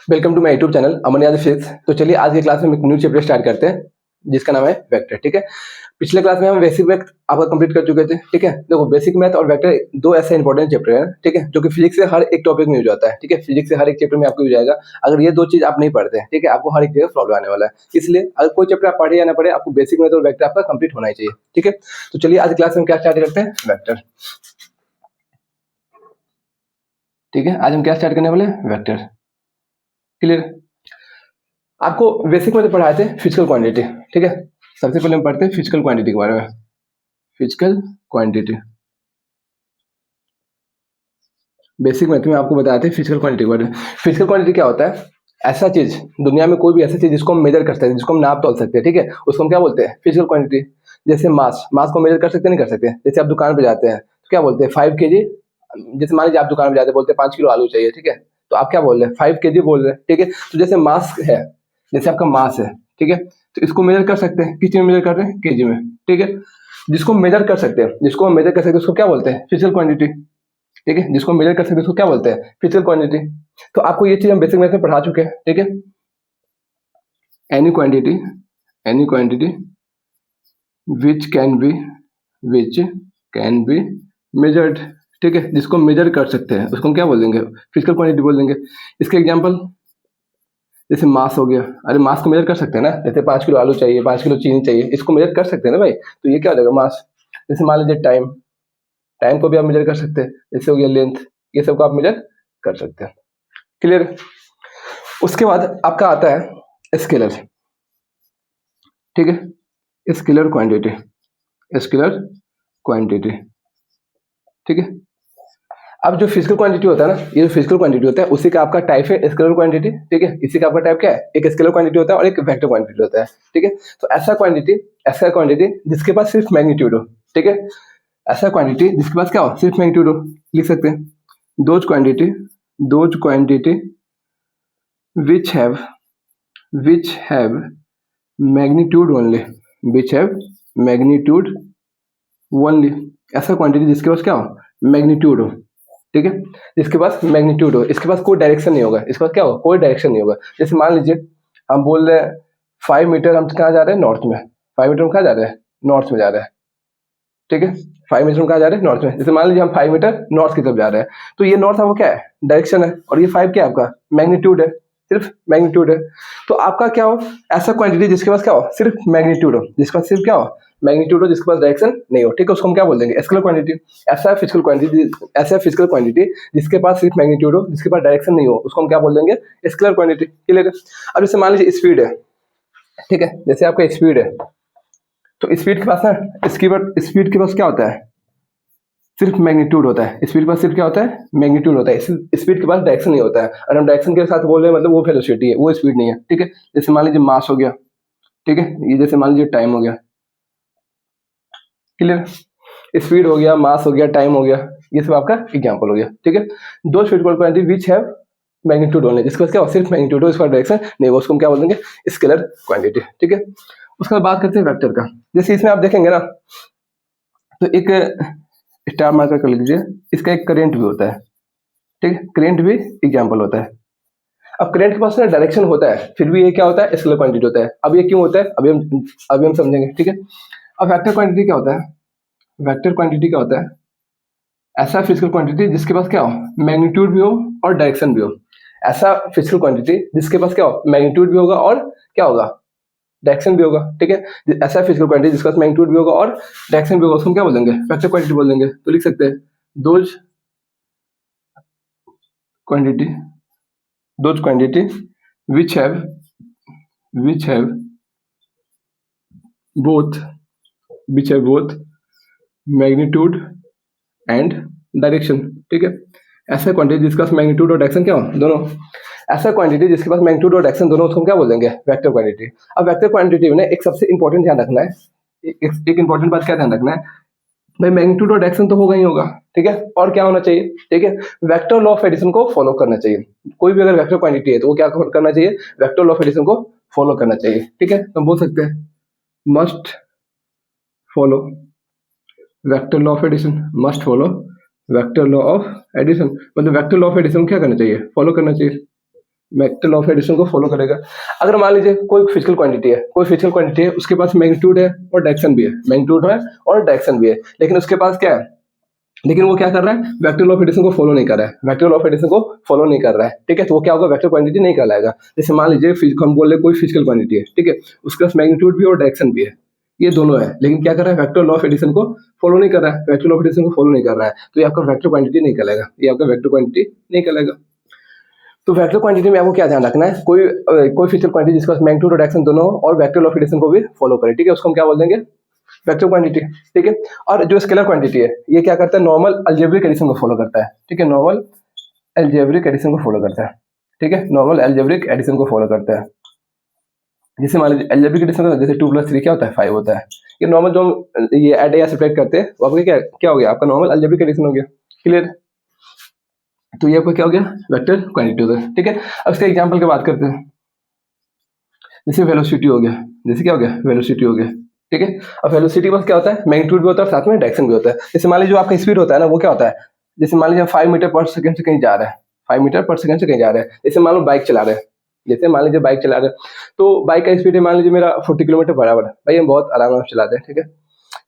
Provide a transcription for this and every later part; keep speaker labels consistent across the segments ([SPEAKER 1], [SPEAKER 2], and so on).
[SPEAKER 1] Welcome to my YouTube channel Aman Yadav physics. तो चलिए आज की क्लास में हम एक न्यू चैप्टर स्टार्ट करते हैं जिसका नाम है वेक्टर। ठीक है, पिछले क्लास में हम बेसिक मैथ आपका कंप्लीट कर चुके थे। ठीक है, देखो बेसिक मैथ और वेक्टर दो ऐसे इंपॉर्टेंट चैप्टर हैं, ठीक है, जो कि फिजिक्स से हर एक टॉपिक में यूज होता है। ठीक है, फिजिक्स से हर एक चैप्टर में आपको यूज आएगा। अगर ये दो चीज आप नहीं पढ़ते हैं, ठीक है, आपको हर एक जगह प्रॉब्लम आने वाला है। इसलिए अगर कोई चैप्टर आप पढ़े या ना पढ़े, आपको बेसिक मैथ और वेक्टर आपका कंप्लीट होना ही चाहिए। ठीक है, तो चलिए आज क्लास में क्या स्टार्ट करते हैं, वेक्टर। ठीक है, आज हम क्या स्टार्ट करने वाले हैं, वेक्टर। क्लियर? आपको बेसिक में तो पढ़ाए थे फिजिकल क्वांटिटी। ठीक है, सबसे पहले हम पढ़ते हैं फिजिकल क्वांटिटी के बारे में। फिजिकल क्वांटिटी बेसिक मैथ में आपको बताते हैं फिजिकल क्वांटिटी के बारे में। फिजिकल क्वांटिटी क्या होता है? ऐसा चीज, दुनिया में कोई भी ऐसा चीज जिसको हम मेजर कर सकते हैं, जिसको हम नाप तोल सकते हैं, ठीक है, उसको हम क्या बोलते हैं, फिजिकल क्वांटिटी। जैसे मास, मास को मेजर कर सकते हैं, नहीं कर सकते? जैसे आप दुकान पे जाते हैं तो क्या बोलते हैं, 5 kg। जैसे मान लीजिए आप दुकान पे जाते हैं, बोलते हैं 5 किलो आलू चाहिए, ठीक है, तो आप क्या बोल रहे हैं, 5 kg बोल रहे हैं। ठीक है, तो जैसे मास है, जैसे आपका मास है, ठीक है, तो इसको मेजर कर सकते हैं, किस चीज में मेजर कर रहे हैं, केजी में। ठीक है, जिसको मेजर कर सकते हैं, जिसको हम मेजर कर सकते हैं उसको क्या बोलते हैं, फिजिकल क्वांटिटी। ठीक है, जिसको मेजर कर सकते हैं उसको क्या बोलते हैं, फिजिकल क्वांटिटी। तो आपको ये चीज हम बेसिक मैथ में पढ़ा चुके हैं। ठीक है, any quantity which can be measured. ठीक है, जिसको मेजर कर सकते हैं उसको हम क्या बोल देंगे, फिजिकल क्वांटिटी बोल देंगे। इसके एग्जांपल जैसे मास हो गया, अरे मास को मेजर कर सकते हैं ना, जैसे 5 किलो आलू चाहिए, 5 किलो चीनी चाहिए, इसको मेजर कर सकते हैं ना भाई, तो ये क्या हो जाएगा, मास। जैसे मान लीजिए टाइम, टाइम को भी आप मेजर कर सकते हैं, जैसे हो गया लेंथ, ये सब को आप मेजर कर सकते हैं। क्लियर? उसके बाद आपका आता है स्केलर। ठीक है, स्केलर क्वांटिटी। ठीक है, अब जो फिजिकल क्वांटिटी होता है ना, ये जो फिजिकल क्वांटिटी होता है उसी का आपका टाइप है स्केलर क्वांटिटी। ठीक है, इसी का आपका टाइप क्या है, एक स्केलर क्वांटिटी होता है और एक वेक्टर क्वांटिटी होता है। ठीक है, तो ऐसा क्वांटिटी जिसके पास सिर्फ मैग्नीट्यूड हो। ठीक है, ऐसा क्वांटिटी जिसके पास क्या हो, सिर्फ मैग्नीट्यूड हो, लिख सकते हैं those quantity which have magnitude only, ऐसा क्वांटिटी जिसके पास क्या हो, मैग्नीट्यूड हो। ठीक है, जिसके पास मैग्नीट्यूड हो, इसके पास कोई डायरेक्शन नहीं होगा, इसके पास क्या होगा, कोई डायरेक्शन नहीं होगा। जैसे मान लीजिए हम बोल रहे हैं 5 मीटर, हम कहाँ जा रहे हैं, नॉर्थ में। 5 मीटर हम कहाँ जा रहे हैं, नॉर्थ में जा रहे हैं। ठीक है, 5 मीटर हम कहाँ जा रहे हैं, नॉर्थ में। जैसे मान लीजिए हम 5 मीटर नॉर्थ की तरफ जा रहे हैं, तो ये नॉर्थ आपका क्या है, डायरेक्शन है, और ये 5 क्या है आपका, मैग्नीट्यूड है, सिर्फ मैग्नीट्यूड है। तो आपका क्या हो, ऐसा क्वांटिटी जिसके पास क्या हो, सिर्फ मैग्नीट्यूड हो, जिसके पास सिर्फ क्या हो, मैग्नीट्यूड हो, जिसके पास डायरेक्शन नहीं हो। ठीक है, उसको हम क्या बोल देंगे, स्केलर क्वांटिटी। ऐसा फिजिकल क्वांटिटी जिसके पास सिर्फ मैग्नीट्यूड हो, जिसके पास डायरेक्शन नहीं हो, उसको हम क्या बोल देंगे, स्केलर क्वांटिटी। क्लियर? अब जैसे मान लीजिए स्पीड है, ठीक है, जैसे आपका स्पीड है, तो स्पीड के पास ना, स्पीड के पास क्या होता है, सिर्फ मैग्नीट्यूड होता है। स्पीड के पास सिर्फ क्या होता है, मैग्नीट्यूड होता है। स्पीड के पास डायरेक्शन नहीं होता है, और हम डायरेक्शन के साथ बोल रहे हैं मतलब वो वेलोसिटी है, वो स्पीड नहीं है। ठीक है, जैसे मान लीजिए मास हो गया, ठीक है, ये जैसे मान लीजिए टाइम हो गया। क्लियर? स्पीड हो गया, मास हो गया, टाइम हो गया, ये सब आपका एग्जांपल हो गया। ठीक है, दो physical quantity which have magnitude only, जिसके पास क्या हो, सिर्फ मैग्नीट्यूड हो, इसका डायरेक्शन नहीं हो, उसको हम क्या बोल देंगे, स्केलर क्वांटिटी। ठीक है, उसके बाद बात करते हैं वेक्टर का। जैसे इसमें आप देखेंगे ना, तो एक स्टार मार्कर कर लीजिए, इसका एक करंट भी होता है। ठीक है, करंट भी एग्जांपल होता है। अब करंट के पास ना डायरेक्शन होता है, फिर भी ये क्या होता है, स्केलर क्वांटिटी होता है। अब ये क्यों होता है, अभी हम समझेंगे। ठीक है, अब वेक्टर क्वांटिटी क्या होता है, वेक्टर क्वांटिटी क्या होता है, ऐसा फिजिकल क्वांटिटी जिसके पास क्या हो, मैग्नीट्यूड भी हो और डायरेक्शन भी हो। ऐसा फिजिकल क्वांटिटी जिसके पास क्या हो, मैग्नीट्यूड भी होगा और क्या होगा, डायरेक्शन भी होगा। ठीक है, ऐसा फिजिकल क्वांटिटी जिसका मैग्नीट्यूड भी होगा और डायरेक्शन भी होगा, उसको हम क्या बोल देंगे, वेक्टर क्वांटिटी बोल देंगे। तो लिख सकते हैं those quantity which have both magnitude and direction. ठीक है, ऐसा क्वांटिटी जिसका मैग्नीट्यूड और डायरेक्शन क्या हो, दोनों। ऐसा क्वांटिटी जिसके पास मैग्नीट्यूड और डायरेक्शन दोनों, उसको हम क्या बोल देंगे, वेक्टर क्वांटिटी। अब वेक्टर क्वांटिटी में एक सबसे इंपॉर्टेंट ध्यान रखना है, एक इंपॉर्टेंट बात क्या ध्यान रखना है भाई, मैग्नीट्यूड और डायरेक्शन तो होगा ही होगा। ठीक है, और क्या होना चाहिए, ठीक है, वेक्टर लॉ ऑफ एडिशन को फॉलो करना चाहिए। कोई भी अगर वेक्टर क्वांटिटी है तो वो क्या करना चाहिए, वेक्टर लॉ ऑफ एडिशन को फॉलो करना चाहिए। ठीक है, तो हम बोल सकते हैं must follow vector law of addition, must follow vector law of addition. मतलब वेक्टर लॉ ऑफ एडिशन क्या करना चाहिए, फॉलो करना चाहिए। वेक्टर लॉ ऑफ एडिशन को फॉलो करेगा। अगर मान लीजिए कोई फिजिकल क्वांटिटी है, उसके पास मैग्नीट्यूड है और डायरेक्शन भी है, मैग्नीट्यूड है और डायरेक्शन भी है, लेकिन उसके पास क्या है, लेकिन वो क्या कर रहा है, वेक्टर लॉ ऑफ एडिशन को फॉलो नहीं कर रहा है, वेक्टर लॉ ऑफ एडिशन को फॉलो नहीं कर रहा है, ठीक है। तो वो क्या होगा, वेक्टर क्वांटिटी नहीं कहलाएगा। जैसे मान लीजिए हम बोल रहे कोई फिजिकल क्वांटिटी है, ठीक है, उसके पास मैग्नीट्यूड भी और डायरेक्शन भी है, ये दोनों है, लेकिन क्या कर रहा है, वेक्टर लॉ ऑफ एडिशन को फॉलो नहीं कर रहा है, वेक्टर लॉ ऑफ एडिशन को फॉलो नहीं कर रहा है, तो ये आपका वेक्टर क्वांटिटी नहीं कहलाएगा, ये आपका वेक्टर क्वांटिटी नहीं कहलाएगा। तो वेक्टर क्वांटिटी में आपको क्या ध्यान रखना है, कोई फिजिकल क्वांटिटी जिसका मैग्नीट्यूड और डायरेक्शन दोनों हो और वेक्टर लॉ ऑफ एडिशन को भी फॉलो करे, ठीक है, उसको हम क्या बोल देंगे, वेक्टर क्वांटिटी, ठीक है। और जो स्केलर क्वांटिटी है, ये क्या करता है, नॉर्मल अलजेब्रिक एडिशन को फॉलो करता है, ठीक है, नॉर्मल अलजेब्रिक एडिशन को फॉलो करता है, ठीक है, नॉर्मल अलजेब्रिक एडिशन को फॉलो करता है। जैसे मान लीजिए अलजेब्रिक एडिशन का जैसे 2 + 3 क्या होता है, 5 होता है। ये नॉर्मल जो ये ऐड या सब्ट्रैक्ट करते हैं वो आपका क्या हो गया, आपका नॉर्मल अलजेब्रिक एडिशन हो गया, क्लियर। तो ये आपका क्या हो गया, वेक्टर क्वांटिटी हो गया, ठीक है। अब इसके एग्जांपल की बात करते हैं, जैसे वेलोसिटी हो गया, जैसे क्या हो गया, वेलोसिटी हो गया, ठीक है। अब वेलोसिटी बस क्या होता है, मैग्नीट्यूड भी होता है, साथ में डायरेक्शन भी होता है। जैसे मान लीजिए जो आपका स्पीड होता है ना, वो क्या होता है, जैसे मान लीजिए 5 मीटर पर सेकंड से कहीं जा रहा है, 5 मीटर पर सेकंड से कहीं जा रहा है। जैसे मान लो बाइक चला रहे हैं, जैसे मान लीजिए बाइक चला रहे हैं, तो बाइक का स्पीड है मान लीजिए मेरा 40 किलोमीटर बराबर है, भाई हम बहुत आराम से चलाते हैं, ठीक है।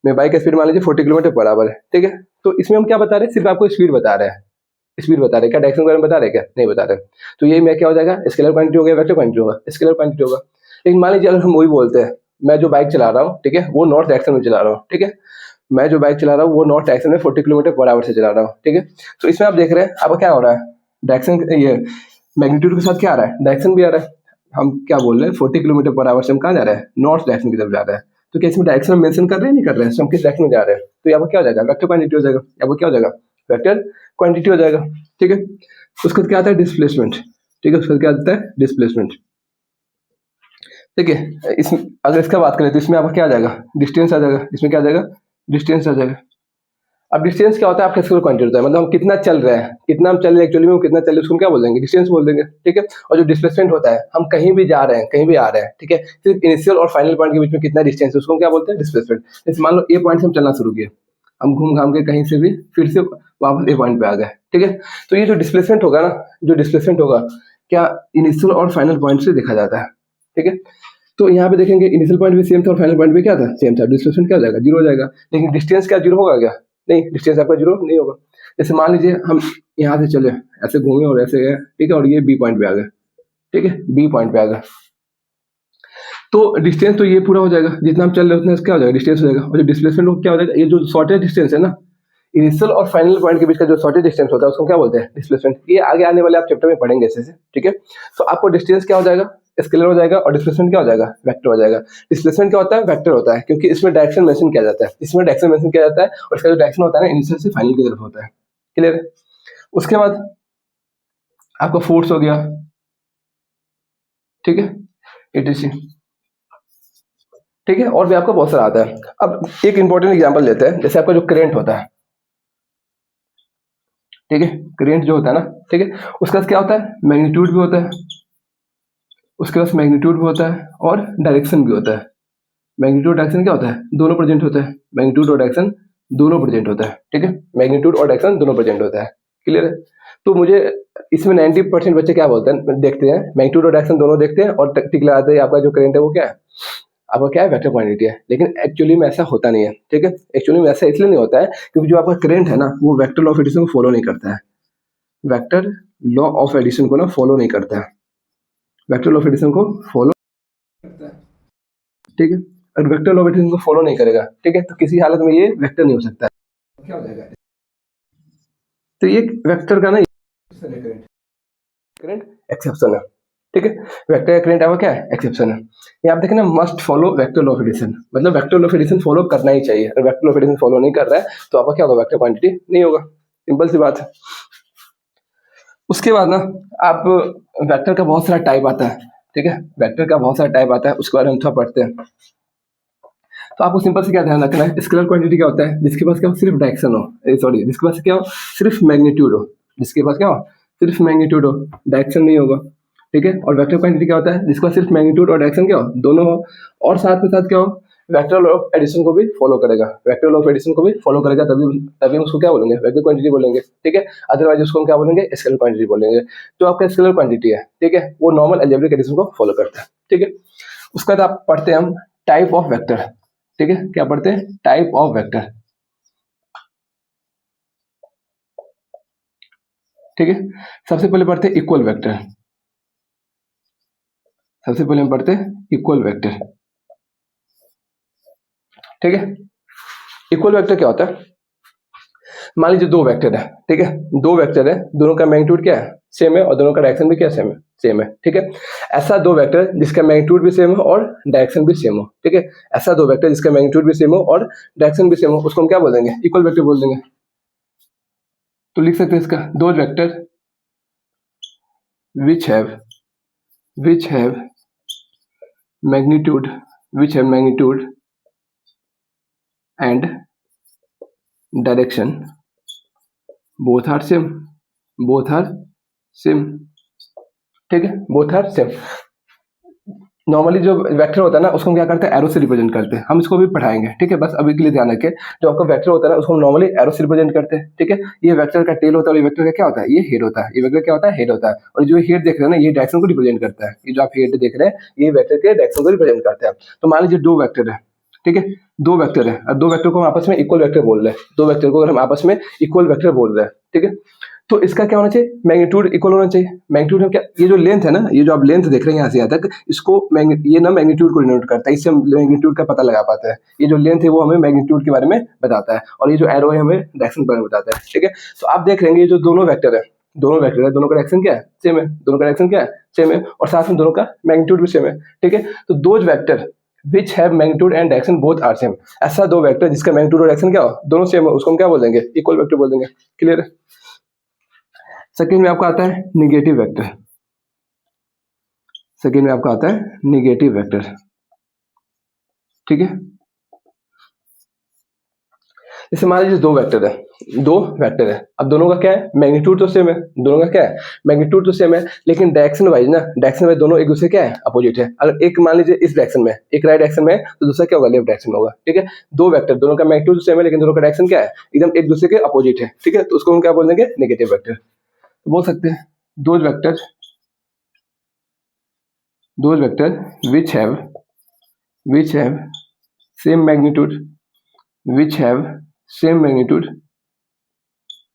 [SPEAKER 1] मेरे बाइक का स्पीड मान लीजिए 40 किलोमीटर बराबर है, ठीक है। तो इसमें हम क्या बता रहे हैं, सिर्फ आपको स्पीड बता रहे हैं, स्पीड बता रहे हैं, क्या डायरेक्शन के बारे में बता रहे हैं, क्या नहीं बता रहे। तो ये मैं क्या हो जाएगा, स्केलर क्वांटिटी हो गया, वेक्टर क्वांटिटी होगा, स्केलर क्वांटिटी होगा। लेकिन मान लीजिए अगर हम वही बोलते हैं, मैं जो बाइक चला रहा हूँ, ठीक है, वो नॉर्थ डायरेक्शन में चला रहा हूँ, ठीक है, मैं जो बाइक चला रहा हूँ वो नॉर्थ डायरेक्शन में 40 किलोमीटर पर आवर से चला रहा हूँ, ठीक है। तो इसमें आप देख रहे हैं आपका क्या हो रहा है, डायरेक्शन ये मैग्नीट्यूड के साथ क्या आ रहा है, डायरेक्शन भी आ रहा है। हम क्या बोल रहे हैं, 40 किलोमीटर पर आवर से हम कहाँ जा रहे हैं, नॉर्थ डायरेक्शन की तरफ जा रहे हैं। तो क्या इसमें डायरेक्शन मेंशन कर रहे हैं, नहीं कर रहे हैं, हम किस डायरेक्शन में जा रहे हैं। तो यहाँ पर क्या हो जाएगा, वेक्टर क्वांटिटी हो जाएगा, यहाँ पर क्या हो जाएगा, वेक्टर क्वांटिटी हो जाएगा, ठीक है। उसके बाद क्या आता है, डिस्प्लेसमेंट, ठीक है, उसके बाद क्या आता है, डिस्प्लेसमेंट, ठीक है। इसमें अगर इसका बात करें तो इसमें आपका क्या आ जाएगा, डिस्टेंस आ जाएगा, इसमें क्या आ जाएगा, डिस्टेंस आ जाएगा। अब डिस्टेंस क्या होता है, आपका स्केलर क्वांटिटी होता है, मतलब हम कितना चल रहे हैं, कितना हम चल रहे हैं एक्चुअली में, कितना चल रहे हैं उसको क्या बोल देंगे, डिस्टेंस बोल देंगे, ठीक है। और जो डिस्प्लेसमेंट होता है, हम कहीं भी जा रहे हैं, कहीं भी आ रहे हैं, ठीक है, सिर्फ इनिशियल और फाइनल पॉइंट के बीच में कितना डिस्टेंस है, उसको हम क्या बोलते हैं, डिस्प्लेसमेंट। जैसे मान लो ए पॉइंट से हम चलना शुरू किए, हम घूम घाम के कहीं से भी फिर से वापस ए पॉइंट पे आ गए, ठीक है। तो ये जो डिस्प्लेसमेंट होगा ना, जो डिस्प्लेसमेंट होगा क्या इनिशियल और फाइनल पॉइंट से देखा जाता है, ठीक है। तो यहाँ पे देखेंगे इनिशियल पॉइंट भी सेम था और फाइनल पॉइंट भी क्या था, सेम था, डिस्प्लेसमेंट क्या हो जाएगा, जीरो हो जाएगा। लेकिन डिस्टेंस क्या जीरो होगा क्या, नहीं, डिस्टेंस आपका जीरो नहीं होगा। जैसे मान लीजिए हम यहाँ से चले, ऐसे घूमे और ऐसे गए, ठीक है, और ये बी पॉइंट पे आ गए, ठीक है, बी पॉइंट पे आ गए, तो डिस्टेंस तो ये पूरा हो जाएगा, जितना हम चल रहे हैं उतना क्या हो जाएगा, डिस्टेंस हो जाएगा। और जो डिस्प्लेसमेंट हो क्या हो जाएगा, ये जो शॉर्टेज डिस्टेंस है ना, इनिशियल और फाइनल पॉइंट के बीच का जो शॉर्टेज डिस्टेंस होता है उसको क्या बोलते हैं, डिस्प्लेसमेंट। ये आगे आने वाले आप चैप्टर में पढ़ेंगे ऐसे से, ठीक है। तो आपको डिस्टेंस क्या हो जाएगा, स्केलर हो जाएगा, और डिस्प्लेसमेंट क्या हो जाएगा, वेक्टर हो जाएगा। डिस्प्लेसमेंट क्या होता है, वेक्टर होता है, क्योंकि इसमें डायरेक्शन मेंशन किया जाता है, इसमें डायरेक्शन मेंशन किया जाता है, और इसका जो डायरेक्शन होता है ना, इनिशियल से फाइनल की तरफ होता है, क्लियर। उसके बाद आपका फोर्स हो गया, ठीक है, etc, ठीक है, और भी आपका बहुत सारा आता है। अब एक इंपॉर्टेंट एग्जांपल लेते हैं, जैसे आपका जो करंट होता है, ठीक है, करंट जो होता है ना, ठीक है, उसका क्या होता है, मैग्नीट्यूड भी होता है, उसके पास मैग्नीट्यूड भी होता है और डायरेक्शन भी होता है। मैग्नीट्यूड डायरेक्शन क्या होता है, दोनों प्रेजेंट होता है, मैग्नीट्यूड और डायरेक्शन दोनों प्रेजेंट होता है, ठीक है, मैग्नीट्यूड और डायरेक्शन दोनों प्रेजेंट होता है, क्लियर है। तो मुझे इसमें 90% बच्चे क्या बोलते हैं, देखते हैं मैग्नीट्यूड और डायरेक्शन दोनों देखते हैं और टिक लगाते हैं, आपका जो करंट है वो क्या है, आपका क्या है, वेक्टर क्वांटिटी है। लेकिन एक्चुअली में ऐसा होता नहीं है, ठीक है, एक्चुअली में ऐसा इसलिए नहीं होता है क्योंकि जो आपका करंट है ना, वो वेक्टर लॉ ऑफ एडिशन को फॉलो नहीं करता है, वेक्टर लॉ ऑफ एडिशन को ना फॉलो नहीं करता है, वेक्टर लॉ ऑफ एडिशन को फॉलो करता है, ठीक है। अगर वेक्टर लॉ ऑफ एडिशन को फॉलो नहीं करेगा, ठीक है, तो किसी हालत में ये वेक्टर नहीं हो सकता है, क्या हो जाएगा। तो ये वेक्टर का ना करंट एक्सेप्शन है, ठीक है, वेक्टर का करंट आपका क्या है, एक्सेप्शन है। ये आप देखें ना, must follow vector law of addition, मतलब vector law of addition follow करना ही चाहिए। अगर vector law of addition follow नहीं कर रहा है तो आपका क्या होगा, वेक्टर क्वांटिटी नहीं होगा, सिंपल सी बात है। उसके बाद ना आप वेक्टर का बहुत सारा टाइप आता है, ठीक है, वेक्टर का बहुत सारा टाइप आता है, उसके बारे में हम थोड़ा पढ़ते हैं। तो आपको सिंपल से क्या ध्यान रखना है, स्केलर क्वांटिटी क्या होता है, जिसके पास क्या हो, सिर्फ डायरेक्शन हो, सॉरी, जिसके पास क्या हो, सिर्फ मैग्नीट्यूड हो, जिसके पास क्या हो, सिर्फ मैग्नीट्यूड हो, डायरेक्शन नहीं होगा, ठीक है। और वेक्टर क्वांटिटी क्या होता है, जिसका सिर्फ मैग्नीट्यूड और डायरेक्शन क्या हो, दोनों हो, और साथ में साथ क्या हो, वेक्टर लॉ ऑफ एडिशन को भी फॉलो करेगा, वेक्टर लॉ ऑफ एडिशन को भी फॉलो करेगा, तभी तभी हम उसको क्या बोलेंगे, वेक्टर क्वांटिटी बोलेंगे, ठीक है। अदरवाइज उसको हम क्या बोलेंगे, स्केलर क्वांटिटी बोलेंगे। जो आपका स्केलर क्वांटिटी है, ठीक है, वो नॉर्मल अलजेब्रिक एडिशन को फॉलो करता है, ठीक है। उसके बाद आप पढ़ते हैं हम टाइप ऑफ वेक्टर, ठीक है। क्या पढ़ते हैं, टाइप ऑफ वेक्टर, ठीक है। सबसे पहले पढ़ते हैं इक्वल वेक्टर, सबसे पहले हम पढ़ते हैं इक्वल वेक्टर, ठीक है। इक्वल वेक्टर क्या होता है, मान लीजिए दो वेक्टर है, ठीक है, दो वेक्टर है, दोनों का मैग्नीट्यूड क्या है, सेम है, और दोनों का डायरेक्शन भी क्या सेम है, सेम है, ठीक है। ऐसा दो वेक्टर जिसका मैग्नीट्यूड भी सेम हो और डायरेक्शन भी सेम हो, ठीक है। ऐसा दो वेक्टर जिसका मैग्नीट्यूड भी सेम हो और डायरेक्शन भी सेम हो, उसको हम क्या बोल देंगे, इक्वल वेक्टर बोल देंगे। तो लिख सकते हैं इसका, दो vector which have magnitude and direction both are same, ठीक है, both are same। नॉर्मली जो वेक्टर होता है ना, उसको हम क्या करते हैं, एरो से रिप्रेजेंट करते हैं। हम इसको भी पढ़ाएंगे, ठीक है, बस अभी के लिए ध्यान रखें। जो आपका वेक्टर होता है ना, उसको हम नॉर्मली एरो से रिप्रेजेंट करते हैं, ठीक है। ये वेक्टर का टेल होता है और ये वेक्टर का क्या होता है, ये हेड होता है। ये वेक्टर क्या होता है, हेड होता है। और जो हेड देख रहे हैं ना, ये डायरेक्शन को रिप्रेजेंट करता है। ये जो आप हेड देख रहे हैं, ये वेक्टर के डायरेक्शन को रिप्रेजेंट करते हैं। तो मान लीजिए दो वेक्टर है, ठीक है, दो वेक्टर है, और दो वेक्टर को हम आपस में इक्वल वेक्टर बोल रहे हैं। दो वेक्टर को अगर हम आपस में इक्वल वेक्टर बोल रहे हैं, ठीक है, तो इसका क्या होना चाहिए, मैग्नीट्यूड इक्वल होना चाहिए। मैग्नीट्यूड में क्या, ये जो लेंथ है ना, ये जो आप लेंथ देख रहे हैं यहाँ से यहाँ तक, इसको ये ना मैग्नीट्यूड को डिनोट करता है। इससे हम मैग्नीट्यूड का पता लगा पाते हैं। ये जो लेंथ है वो हमें मैग्नीट्यूड के बारे में बताता है, और ये जो एरो है हमें डायरेक्शन के बारे में बताता है, ठीक है। तो आप देख रहे ये जो दोनों वेक्टर है, दोनों का डायरेक्शन क्या है, सेम है। दोनों का डायरेक्शन क्या है, सेम है, और साथ में दोनों का मैग्नीट्यूड भी सेम है, ठीक है। तो दो vector which have magnitude and direction both are same, ऐसा दो वेक्टर जिसका मैग्नीट्यूड और डायरेक्शन क्या हो, दोनों सेम हो, उसको हम क्या बोल देंगे, इक्वल वेक्टर बोल देंगे। क्लियर है। सेकेंड में आपका आता है निगेटिव वेक्टर, सेकेंड में आपका आता है निगेटिव वेक्टर, ठीक है। जैसे मान लीजिए दो वेक्टर है, अब दोनों का क्या है, मैग्नीट्यूड तो सेम है, दोनों का क्या है, मैग्नीट्यूड तो सेम है, लेकिन डायरेक्शन वाइज दोनों एक दूसरे क्या है, अपोजिट है। अगर एक मान लीजिए इस डायरेक्शन में, एक राइट डायरेक्शन में है, तो दूसरा क्या होगा, लेफ्ट डायरेक्शन में होगा, ठीक है। दो वेक्टर, दोनों का मैग्नीट्यूड सेम है, लेकिन दोनों का डायरेक्शन क्या है, एकदम एक दूसरे के अपोजिट है, ठीक है। तो उसको हम क्या बोल देंगे, नेगेटिव वेक्टर बोल सकते हैं। दो vector which have same magnitude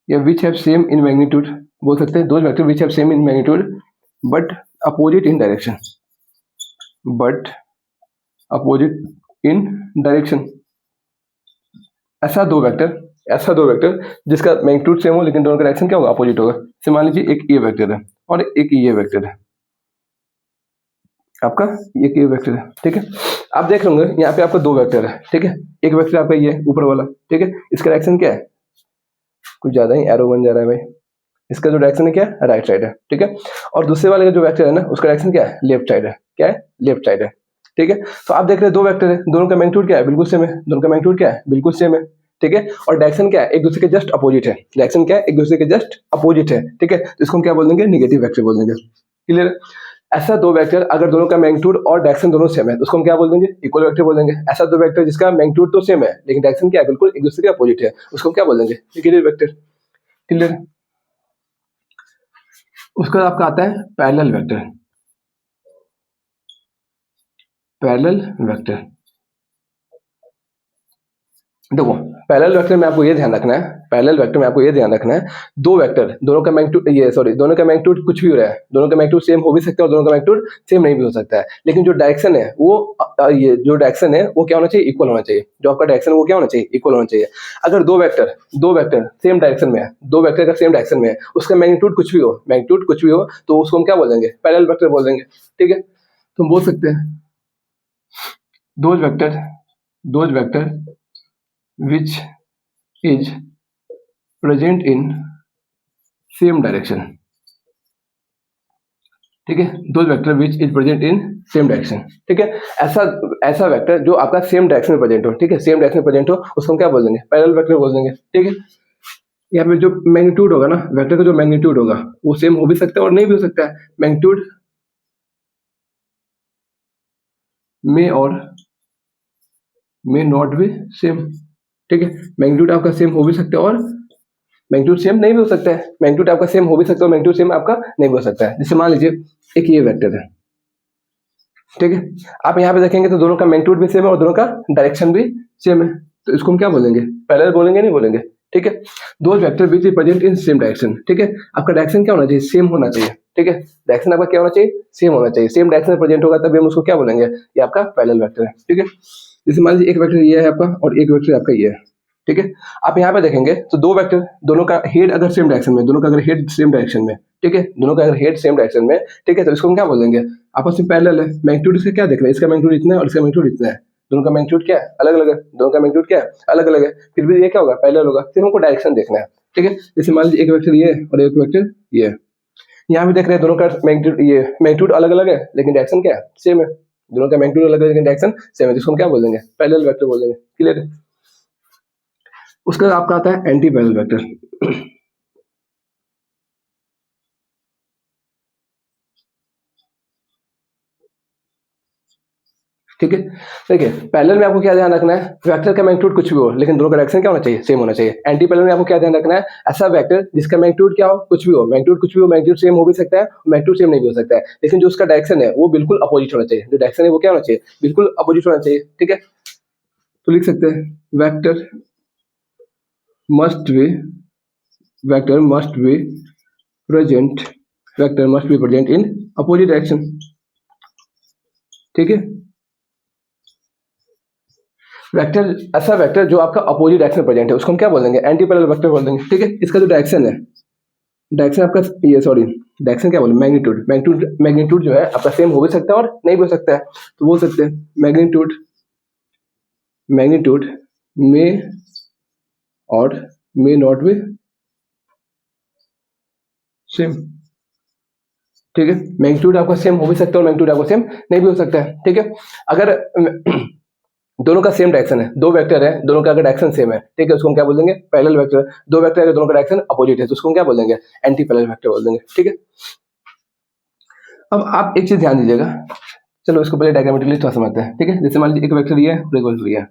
[SPEAKER 1] या which have same in magnitude बोल सकते हैं। दो vector which have same in magnitude but opposite in direction, ऐसा दो वेक्टर जिसका मैग्नीट्यूड सेम हो, लेकिन दोनों का डायरेक्शन क्या होगा, अपोजिट होगा। जैसे मान लीजिए एक ये वेक्टर है और एक ये वेक्टर है, आपका एक ये वेक्टर है, ठीक है। आप देख लेंगे यहाँ पे आपका दो वेक्टर है, ठीक है। एक वेक्टर आपका ये ऊपर वाला, ठीक है, इसका डायरेक्शन क्या है, कुछ ज्यादा ही एरो बन जा रहा है भाई। इसका जो डायरेक्शन है क्या है, राइट साइड है, ठीक है। और दूसरे वाले का जो वेक्टर है ना, उसका डायरेक्शन क्या है, लेफ्ट साइड है, क्या है, लेफ्ट साइड है, ठीक है। तो आप देख रहे हैं दो वेक्टर है, दोनों का मैग्नीट्यूड क्या है, बिल्कुल सेम है, दोनों का मैग्नीट्यूड क्या है, बिल्कुल सेम है, ठीक है। और डायरेक्शन क्या है, एक दूसरे के जस्ट अपोजिट है, डायरेक्शन क्या है, एक दूसरे के जस्ट अपोजिट है, ठीक है। तो इसको हम क्या बोल देंगे, निगेटिव वेक्टर बोल देंगे। क्लियर। ऐसा दो वेक्टर अगर दोनों का मैग्नीट्यूड और डायरेक्शन दोनों सेम है, तो उसको हम क्या बोल देंगे, इक्वल वेक्टर बोल देंगे। ऐसा दो वेक्टर जिसका मैग्नीट्यूड तो सेम है, लेकिन डायरेक्शन क्या है, बिल्कुल एक दूसरे के अपोजिट है, उसको हम क्या बोल देंगे, निगेटिव वेक्टर। क्लियर। उसके बाद आपका आता है पैरेलल वेक्टर। देखो पैरेलल वेक्टर में आपको ये ध्यान रखना है, दो वेक्टर, दोनों का मैग्नीट्यूड कुछ भी हो रहा है, दोनों का मैग्नीट्यूड सेम हो भी सकता है और दोनों का मैग्नीट्यूड सेम नहीं भी हो सकता है, लेकिन जो डायरेक्शन है वो क्या होना चाहिए, इक्वल होना चाहिए। जो आपका डायरेक्शन वो क्या होना चाहिए, इक्वल होना चाहिए। अगर दो वेक्टर सेम डायरेक्शन में है, दो वेक्टर का सेम डायरेक्शन में है, उसका मैग्नीट्यूड कुछ भी हो, तो उसको हम क्या बोल देंगे, पैरेलल वेक्टर बोल देंगे, ठीक है। तो हम बोल सकते हैं दो vector which is present in same direction, ठीक है। दो vector which is present in same direction, ठीक है। ऐसा वेक्टर जो आपका सेम डायरेक्शन में प्रेजेंट हो, ठीक है, सेम डायरेक्शन में प्रेजेंट हो, उसको हम क्या बोल देंगे, पैरेलल वेक्टर बोल देंगे, ठीक है। यहाँ पे जो मैग्नीट्यूड होगा ना, वेक्टर का जो मैग्नीट्यूड होगा वो सेम हो भी सकता है और नहीं भी हो सकता है। मैग्नीट्यूड में और मे नॉट बी सेम, ठीक है। मैग्नीट्यूड आपका सेम हो भी सकता है और मैग्नीट्यूड सेम नहीं भी हो सकता है। मैग्नीट्यूड आपका सेम हो भी सकता है और मैग्नीट्यूड सेम आपका नहीं भी हो सकता है। जैसे मान लीजिए एक ये वेक्टर है, ठीक है। आप यहाँ पे देखेंगे तो दोनों का मैग्नीट्यूड भी सेम है और दोनों का डायरेक्शन भी सेम है, तो इसको हम क्या बोलेंगे, पैरेलल बोलेंगे, नहीं बोलेंगे, ठीक है। दो vector which present in same direction, ठीक है। आपका डायरेक्शन क्या होना चाहिए, सेम होना चाहिए, ठीक है। डायरेक्शन आपका क्या होना चाहिए, सेम होना चाहिए। सेम डायरेक्शन में प्रेजेंट होगा तभी हम उसको क्या बोलेंगे, ये आपका पैरेलल वेक्टर है, ठीक है। जैसे मान लीजिए एक वेक्टर ये है आपका और एक वेक्टर आपका ये है, ठीक है। आप यहाँ पे देखेंगे तो दो वेक्टर, दोनों का हेड अगर सेम डायरेक्शन में, दोनों का अगर हेड सेम डायरेक्शन में, ठीक है, दोनों का अगर हेड सेम डायरेक्शन में, ठीक है, तो इसको हम क्या बोलेंगे, आपस में पैरेलल है। मैग्नीट्यूड इसका क्या देख रहे हैं, इसका मैग्नीट्यूड इतना है और इसका मैग्नीट्यूड इतना है, दोनों का मैग्नीट्यूड क्या है, अलग अलग है, दोनों का मैग्नीट्यूड क्या है, अलग अलग है, फिर भी ये क्या होगा, पैरेलल होगा। फिर हमको डायरेक्शन देखना है, ठीक है। जैसे मान लीजिए एक वेक्टर ये है और एक वेक्टर ये है, यहाँ भी देख रहे हैं दोनों का मैग्नीट्यूड, ये मैग्नीट्यूड अलग अलग है लेकिन डायरेक्शन क्या है, सेम है। दोनों का मैग्नीट्यूड अलग है लेकिन डायरेक्शन सेम है, जिसको हम क्या बोलेंगे, पैरेलल वेक्टर बोलेंगे, क्लियर है। उसका आपका आता है एंटी पैरेलल वेक्टर, ठीक है। देखिए पैरेलल में आपको क्या ध्यान रखना है, वेक्टर का मैग्नीट्यूड कुछ भी हो लेकिन दोनों का डायरेक्शन क्या होना चाहिए, सेम होना चाहिए। एंटी पैरेलल में आपको क्या ध्यान रखना है, ऐसा वेक्टर जिसका मैग्नीट्यूड क्या हो, कुछ भी हो, मैग्नीट्यूड कुछ भी हो, मैग्नीट्यूड सेम हो भी सकता है, मैग्नीट्यूड सेम नहीं भी हो सकता है, लेकिन जो उसका डायरेक्शन है वो बिल्कुल अपोजिट होना चाहिए। जो डायरेक्शन है वो क्या होना चाहिए, बिल्कुल अपोजिट होना चाहिए, ठीक है। तो लिख सकते हैं vector must be, vector must be present, vector must be present in opposite direction, ठीक है। वेक्टर, ऐसा वेक्टर जो आपका अपोजिट डायरेक्शन में प्रेजेंट है उसको हम क्या बोलेंगे, एंटी पैरेलल वेक्टर बोल देंगे, ठीक है। इसका जो डायरेक्शन है, डायरेक्शन आपका ये सॉरी डायरेक्शन क्या बोले, मैग्नीट्यूड, मैग्नीट्यूड मैग्नीट्यूड जो है आपका सेम हो भी सकता है और नहीं भी हो सकता है, तो बोल सकते हैं मैग्नीट्यूड, मैग्नीट्यूड मे और मे नॉट बी सेम, ठीक है। मैग्नीट्यूड आपका सेम हो भी सकता है और मैग्नीट्यूड आपका सेम नहीं भी हो सकता है, ठीक है। अगर दोनों का सेम डायरेक्शन है, दो वेक्टर है, दोनों का अगर डायरेक्शन सेम है, ठीक है, उसको हम क्या बोल देंगे, पैरेलल वेक्टर। दो वेक्टर है दोनों का डायरेक्शन अपोजिट है तो उसको हम क्या बोल देंगे, एंटी पैरेलल वेक्टर बोल देंगे, ठीक है। अब आप एक चीज ध्यान दीजिएगा, चलो इसको पहले डायग्रामेटिकली थोड़ा समझते हैं, ठीक है। जैसे मान लीजिए एक वेक्टर ये है और एक वेक्टर ये है,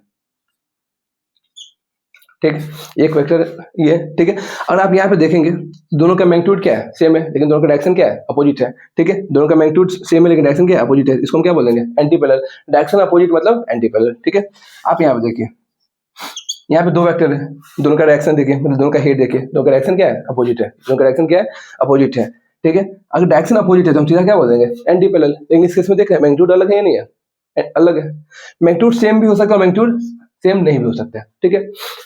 [SPEAKER 1] ठीक है, एक वेक्टर ये, ठीक है। और आप यहाँ पे देखेंगे दोनों का मैग्नीट्यूड क्या है, सेम है, लेकिन दोनों का डायरेक्शन क्या है, अपोजिट है, ठीक है। दोनों का मैग्नीट्यूड सेम है लेकिन डायरेक्शन क्या है, अपोजिट है, इसको हम क्या बोलेंगे, एंटी पैरेलल। डायरेक्शन अपोजिट मतलब एंटी पैरेलल, ठीक है। आप यहाँ पे देखिए, यहाँ पे दो वेक्टर है, दोनों का डायरेक्शन देखिए, मतलब दोनों का हेड देखिए, दोनों का डायरेक्शन क्या है, अपोजिट है, दोनों का डायरेक्शन क्या है, अपोजिट है, ठीक है। अगर डायरेक्शन अपोजिट है तो हम सीधा क्या बोलेंगे, एंटी पैरेलल। लेकिन इस केस में देख रहे हैं मैग्नीट्यूड अलग है या नहीं है, अलग है। मैग्नीट्यूड सेम भी हो सकता है, मैग्नीट्यूड सेम नहीं भी हो सकता है, ठीक है।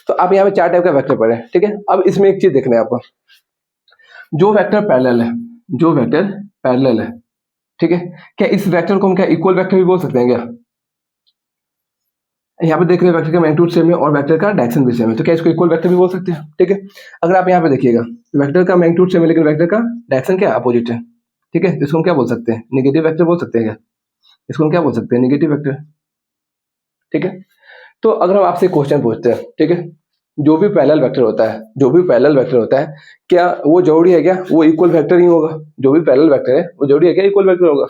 [SPEAKER 1] तो आप यहाँ पे चार टाइप का वेक्टर पढ़े, ठीक है। अब इसमें एक चीज देखना है आपको, जो वेक्टर पैरेलल है, जो वेक्टर पैरेलल है, ठीक है, क्या इस वेक्टर को हम क्या इक्वल वेक्टर भी बोल सकते हैं क्या। यहाँ पे देख रहे हैं वेक्टर का मैग्नीट्यूड सेम है और वेक्टर का डायरेक्शन भी सेम है, तो क्या इसको इक्वल वेक्टर भी बोल सकते हैं, ठीक है। अगर आप यहाँ पे देखिएगा वेक्टर का मैग्नीट्यूड सेम है लेकिन वेक्टर का डायरेक्शन क्या अपोजिट है, ठीक है, तो इसको हम क्या बोल सकते हैं, नेगेटिव वेक्टर बोल सकते हैं क्या, इसको हम क्या बोल सकते हैं, नेगेटिव वेक्टर, ठीक है। तो अगर हम आपसे क्वेश्चन पूछते हैं, ठीक है, जो भी पैरेलल वेक्टर होता है, जो भी पैरेलल वेक्टर होता है, क्या वो जरूरी है क्या वो इक्वल वेक्टर ही होगा, जो भी पैरेलल वेक्टर है वो जरूरी है क्या इक्वल वेक्टर होगा।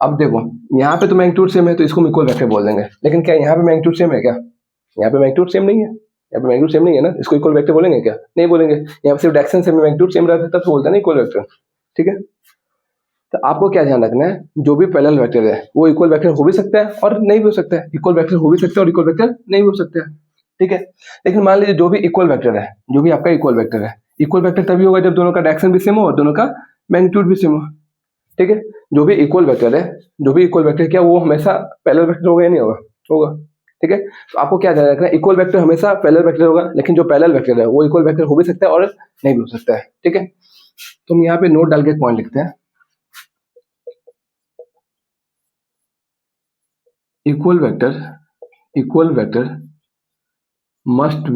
[SPEAKER 1] अब देखो यहाँ पे तो मैग्नीट्यूड सेम है तो इसको हम इक्वल वेक्टर बोल देंगे, लेकिन क्या यहाँ पे मैग्नीट्यूड सेम है क्या, यहाँ पे मैग्नीट्यूड सेम नहीं है, यहाँ पे मैग्नीट्यूड सेम नहीं है ना, इसको इक्वल वेक्टर बोलेंगे क्या, नहीं बोलेंगे। यहाँ पे सिर्फ डायरेक्शन सेम मैग्नीट्यूड सेम रहता है तब तो बोलते हैं ना इक्वल वेक्टर, ठीक है। तो आपको क्या ध्यान रखना है, जो भी पैरेलल वेक्टर है वो इक्वल वेक्टर हो भी सकता है और नहीं भी हो सकता है, इक्वल वेक्टर हो भी सकता है और इक्वल वेक्टर नहीं भी हो सकता है, ठीक है। लेकिन मान लीजिए जो भी इक्वल वेक्टर है, जो भी आपका इक्वल वेक्टर है, इक्वल वेक्टर तभी होगा जब दोनों का डायरेक्शन भी सेम हो और दोनों का मैग्नीट्यूड भी सेम हो, ठीक है। जो भी इक्वल वेक्टर है, जो भी इक्वल वेक्टर क्या वो हमेशा पैरेलल वेक्टर होगा या नहीं होगा, होगा, ठीक है। तो आपको क्या ध्यान रखना है, इक्वल वेक्टर हमेशा पैरेलल वेक्टर होगा, लेकिन जो पैरेलल वेक्टर है वो इक्वल वेक्टर हो भी सकता है और नहीं भी हो सकता है, ठीक है। तो हम यहाँ पे नोट डाल के पॉइंट लिखते हैं, equal vector must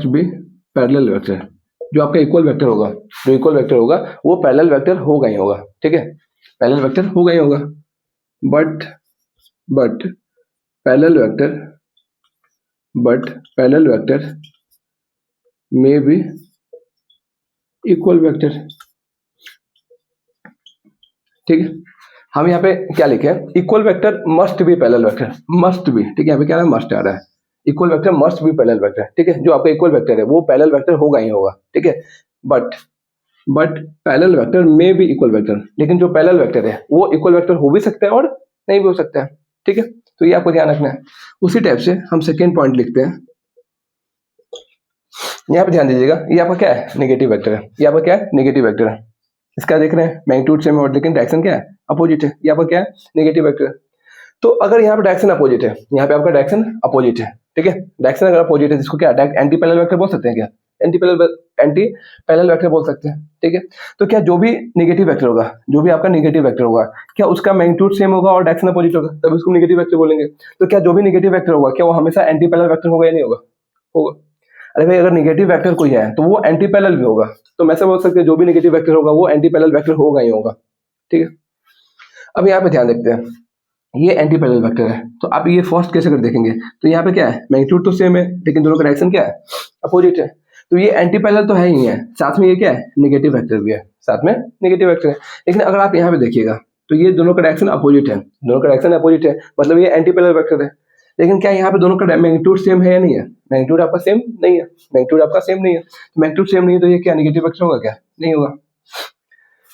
[SPEAKER 1] be parallel vector. जो आपका इक्वल वेक्टर होगा, जो इक्वल वेक्टर होगा वो पैरेलल वेक्टर होगा ही होगा, ठीक है, पैरेलल वेक्टर होगा ही होगा। But parallel vector may be equal vector, ठीक है। हम यहाँ पे क्या लिखे हैं, equal vector must be parallel vector, must be, ठीक है, यहाँ पे क्या है, मस्ट आ रहा है, equal vector must be parallel vector, ठीक है, जो आपका इक्वल वेक्टर है वो पैरेलल वेक्टर होगा ही होगा, ठीक है, बट पैरेलल वेक्टर में भी इक्वल वेक्टर, लेकिन जो पैरेलल वेक्टर है वो इक्वल वेक्टर हो भी सकता है और नहीं भी हो सकता है, ठीक है, तो ये आपको ध्यान रखना है। उसी टाइप से हम सेकेंड पॉइंट लिखते हैं, यहाँ पे ध्यान दीजिएगा, ये आपका क्या है, नेगेटिव वेक्टर है, ये आपका क्या है, नेगेटिव वेक्टर है, इसका देख रहे हैं मैग्नीट्यूड सेम है लेकिन डायरेक्शन क्या है, अपोजिट है, ये आपका क्या है, नेगेटिव वेक्टर है। तो अगर यहाँ पे डायरेक्शन अपोजिट है, यहाँ पे आपका डायरेक्शन अपोजिट है, ठीक है, डायरेक्शन अगर अपोजिट है जिसको क्या एंटी पैरेलल वेक्टर बोल सकते हैं, क्या एंटी पैरेलल वेक्टर बोल सकते हैं, ठीक है। तो क्या जो भी नेगेटिव वेक्टर होगा, जो भी आपका नेगेटिव वेक्टर होगा, क्या उसका मैग्नीट्यूड सेम होगा और डायरेक्शन अपोजिट होगा, तब उसको नेगेटिव वेक्टर बोलेंगे। तो क्या जो भी नेगेटिव वेक्टर होगा क्या वो हमेशा एंटी पैरेलल वेक्टर होगा या नहीं होगा, होगा। अरे भाई अगर नेगेटिव वेक्टर कोई है तो वो एंटी पैरेलल भी होगा, तो मैं ऐसा बोल सकते हैं जो भी नेगेटिव वेक्टर होगा वो एंटी पैरेलल वेक्टर होगा ही होगा, ठीक है। अब यहाँ पे ध्यान देखते हैं, ये एंटी पैरेलल वेक्टर है, तो आप ये फर्स्ट केस अगर देखेंगे तो यहाँ पे क्या है, मैग्नीट्यूड तो सेम है लेकिन दोनों का डायरेक्शन क्या है, अपोजिट है, तो ये एंटी पैरेलल तो है ही है, साथ में ये क्या है, नेगेटिव वेक्टर भी है, साथ में नेगेटिव वेक्टर है। लेकिन अगर आप यहाँ पे देखिएगा तो ये दोनों का डायरेक्शन अपोजिट है, दोनों का डायरेक्शन अपोजिट है, मतलब ये एंटी पैरेलल वेक्टर है। लेकिन क्या यहाँ पे दोनों का मैग्नीट्यूड सेम है या नहीं है, मैग्नीट्यूड आपका सेम नहीं है, मैग्नीट्यूड आपका सेम नहीं है, मैग्नीट्यूड सेम नहीं है तो ये क्या नेगेटिव वेक्टर होगा, क्या नहीं होगा।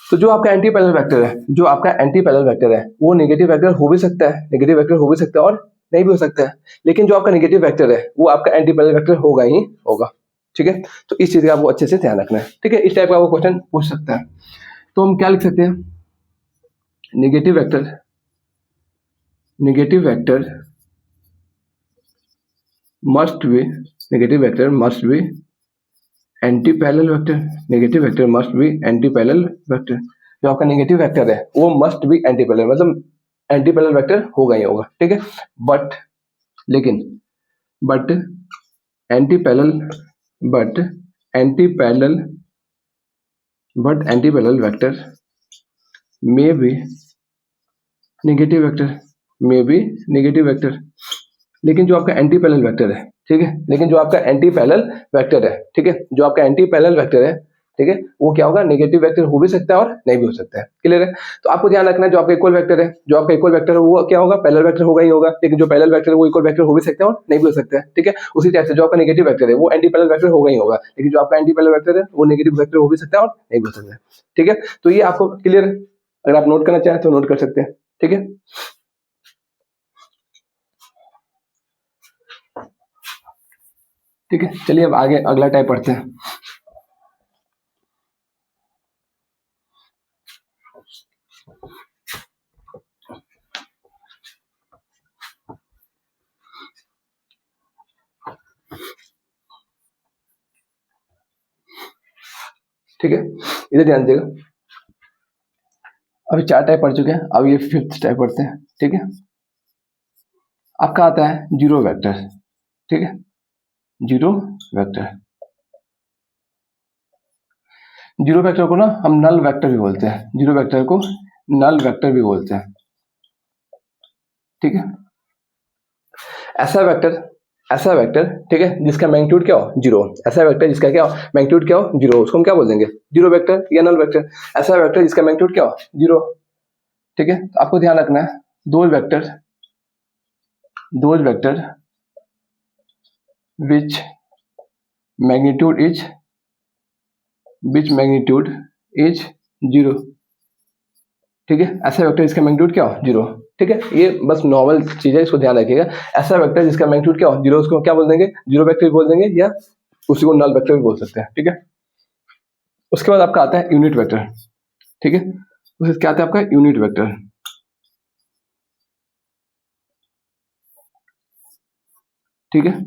[SPEAKER 1] तो जो आपका एंटी पैरेलल वेक्टर है, जो आपका एंटी पैरेलल वेक्टर है वो नेगेटिव वेक्टर हो भी सकता है, नेगेटिव वेक्टर हो भी सकता है और नहीं भी हो सकता है, लेकिन जो आपका नेगेटिव वेक्टर है वो आपका एंटी पैरेलल वेक्टर होगा ही होगा, ठीक है। तो इस चीज का आपको अच्छे से ध्यान रखना है, ठीक है, इस टाइप का वो क्वेश्चन पूछ सकता है। तो हम क्या लिख सकते हैं, negative vector must be, negative vector must be anti parallel vector, negative vector must be anti parallel vector, जो आपका नेगेटिव वेक्टर है वो मस्ट बी एंटी पैरेलल, मतलब एंटी पैरेलल वेक्टर होगा ही होगा, ठीक है। बट लेकिन बट एंटी पैरेलल वेक्टर में भी नेगेटिव वेक्टर, लेकिन जो आपका एंटी पैरेलल वेक्टर है, ठीक है, लेकिन जो आपका एंटी पैरेलल वेक्टर है, ठीक है, जो आपका एंटी पैरेलल वेक्टर है, ठीक है, वो क्या होगा, नेगेटिव वेक्टर हो भी सकता है और नहीं भी हो सकता है, क्लियर है। तो आपको ध्यान रखना है जो आपका इक्वल वेक्टर है, जो आपका इक्वल वेक्टर है वो क्या होगा, पैरेलल वेक्टर होगा ही होगा, लेकिन जो पैरेलल वेक्टर है वो इक्वल वेक्टर हो भी सकता है और नहीं भी हो सकता है, ठीक है। उसी टाइप से जो आपका नेगेटिव वेक्टर है वो एंटी पैरेलल वेक्टर होगा ही होगा, लेकिन जो आपका एंटी पैरेलल वेक्टर है वो नेगेटिव वेक्टर हो भी सकता है और नहीं भी हो सकता है, ठीक है। तो ये आपको क्लियर है, अगर आप नोट करना चाहें तो नोट कर सकते हैं, ठीक है। ठीक है, चलिए अब आगे अगला टाइप पढ़ते हैं। ठीक है, इधर ध्यान दीजिएगा, अभी 4 टाइप पढ़ चुके हैं, अब ये 5th टाइप पढ़ते हैं, ठीक है। आपका आता है जीरो वेक्टर, ठीक है, जीरो वेक्टर, जीरो वेक्टर को ना हम नल वेक्टर भी बोलते हैं, जीरो वेक्टर को नल वेक्टर भी बोलते हैं, ठीक है। ऐसा वेक्टर, ठीक है, जिसका मैग्नीट्यूड क्या हो, जीरो, ऐसा वेक्टर जिसका क्या हो, मैग्नीट्यूड क्या हो, जीरो, उसको हम क्या बोल देंगे, जीरो वेक्टर या नल वेक्टर। ऐसा वेक्टर जिसका मैग्नीट्यूड क्या हो, जीरो, ठीक है। तो आपको ध्यान रखना है those vector which magnitude is zero, ठीक है। ऐसा वेक्टर जिसका मैग्नीट्यूड क्या हो, जीरो, ठीक है। ये बस नॉर्मल चीज है, इसको ध्यान रखिएगा। ऐसा वेक्टर जिसका मैग्नीट्यूड क्या हो, जीरो, उसको क्या बोल देंगे, जीरो वेक्टर भी बोल देंगे या उसी को नल वेक्टर भी बोल सकते हैं, ठीक है। उसके बाद आपका आता है यूनिट वेक्टर, ठीक है, उसके क्या आता है आपका यूनिट वेक्टर, ठीक है।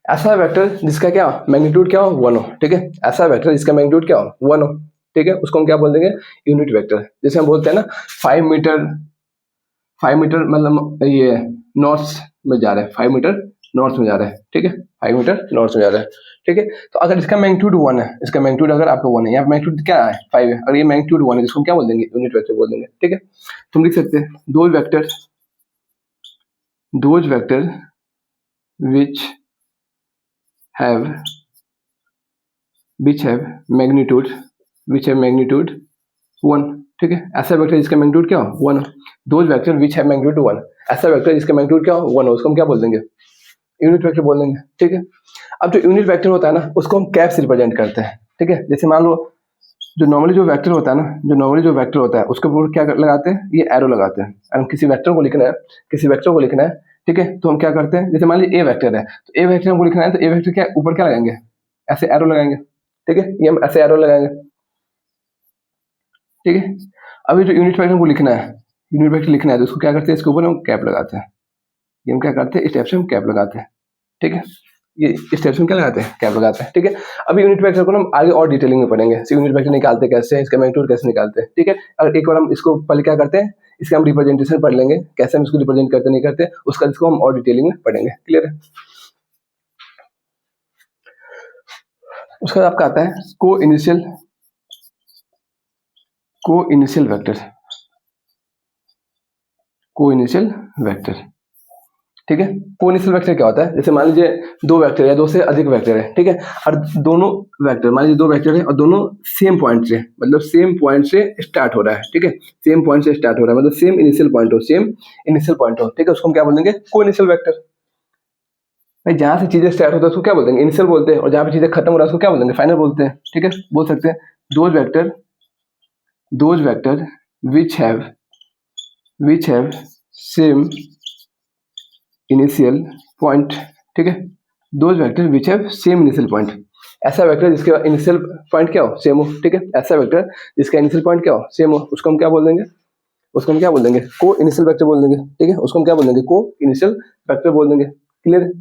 [SPEAKER 1] ऐसा वेक्टर जिसका क्या मैग्नीट्यूड क्या हो, 1 हो, ठीक है, ऐसा वेक्टर जिसका मैग्नीट्यूड क्या हो, 1 हो, ठीक है, उसको हम क्या बोल देंगे, यूनिट वेक्टर। जैसे हम बोलते हैं ना 5 मीटर मतलब ये नॉर्थ में जा रहा है, 5 मीटर नॉर्थ में जा रहा है, ठीक है, 5 मीटर नॉर्थ में जा रहा है, ठीक है। तो अगर इसका मैग्नीट्यूड 1 है, इसका मैग्नीट्यूड अगर आपका 1 है, यहाँ मैग्नीट्यूड क्या है, 5 है, और ये मैग्नीट्यूड 1 है, जिसको हम क्या बोल देंगे, यूनिट वेक्टर बोल देंगे, ठीक है। तुम लिख सकते हैं those vector which have magnitude 1, ठीक है। ऐसा वेक्टर जिसका मैग्नीट्यूड क्या हो 1 हो, those vector which have magnitude 1, ऐसा वेक्टर जिसका मैग्नीट्यूड क्या हो 1 हो, उसको हम क्या बोल देंगे, यूनिट वेक्टर बोल देंगे। ठीक है। अब जो यूनिट वेक्टर होता है ना उसको हम कैप से रिप्रेजेंट करते हैं। ठीक है। जैसे मान लो जो नॉर्मली जो वेक्टर होता है ना, जो नॉर्मली जो वेक्टर होता है उसके ऊपर क्या लगाते हैं, ये एरो लगाते हैं। हम किसी वेक्टर को लिखना है, किसी वेक्टर को लिखना है, ठीक है, तो हम क्या करते हैं, जैसे मान लीजिए ए वेक्टर है, तो ए वेक्टर हमको लिखना है, तो ए वेक्टर क्या ऊपर क्या लगाएंगे, ऐसे एरो लगाएंगे। ठीक है, ये हम ऐसे एरो लगाएंगे। ठीक है। अभी जो यूनिट वेक्टर हमको लिखना है, यूनिट वेक्टर लिखना है, तो उसको क्या करते हैं, इसके ऊपर हम कैप लगाते हैं। ये हम क्या करते हैं, इस टाइप से हम कैप लगाते हैं। ठीक है, ये इस टाइप से हम क्या लगाते हैं, कैप लगाते हैं। ठीक है। अभी यूनिट वेक्टर को हम आगे और डिटेलिंग में पढ़ेंगे, यूनिट वेक्टर निकालते कैसे हैं, इसका मैग्नीट्यूड कैसे निकालते हैं। ठीक है। अगर एक बार हम इसको पहले क्या करते हैं, इसका हम रिप्रेजेंटेशन पढ़ लेंगे, कैसे हम इसको रिप्रेजेंट करते नहीं करते, उसका इसको हम और डिटेलिंग में पढ़ेंगे। क्लियर है। उसके बाद आपका आता है को इनिशियल वेक्टर, को इनिशियल वेक्टर। ठीक है। को इनिशियल वेक्टर क्या होता है, जैसे मान लीजिए दो वेक्टर है, दो से अधिक वेक्टर है। ठीक है। और दोनों वेक्टर, मान लीजिए दो वेक्टर है और दोनों सेम पॉइंट से, मतलब सेम पॉइंट से स्टार्ट हो रहा है। ठीक है, सेम पॉइंट से स्टार्ट हो रहा है, मतलब सेम इनिशियल पॉइंट हो, सेम इनिशियल पॉइंट हो। ठीक है, उसको हम क्या बोलेंगे, को इनिशियल वेक्टर। भाई जहां से चीजें स्टार्ट होता है उसको क्या बोलते हैं, इनिशियल बोलते हैं, और जहां पे चीजें खत्म हो रहा है उसको क्या बोलेंगे, फाइनल बोलते हैं। ठीक है, बोल सकते हैं those vector which have same initial point. ठीक है, those vector which have same initial point, ऐसा वेक्टर जिसका इनिशियल पॉइंट क्या हो, सेम हो। ठीक है, ऐसा वेक्टर जिसका इनिशियल पॉइंट क्या हो, सेम हो, उसको हम क्या बोल देंगे, उसको हम क्या बोल देंगे, को इनिशियल वेक्टर बोल देंगे। ठीक है, उसको हम क्या बोल देंगे, को इनिशियल वेक्टर बोल देंगे। क्लियर।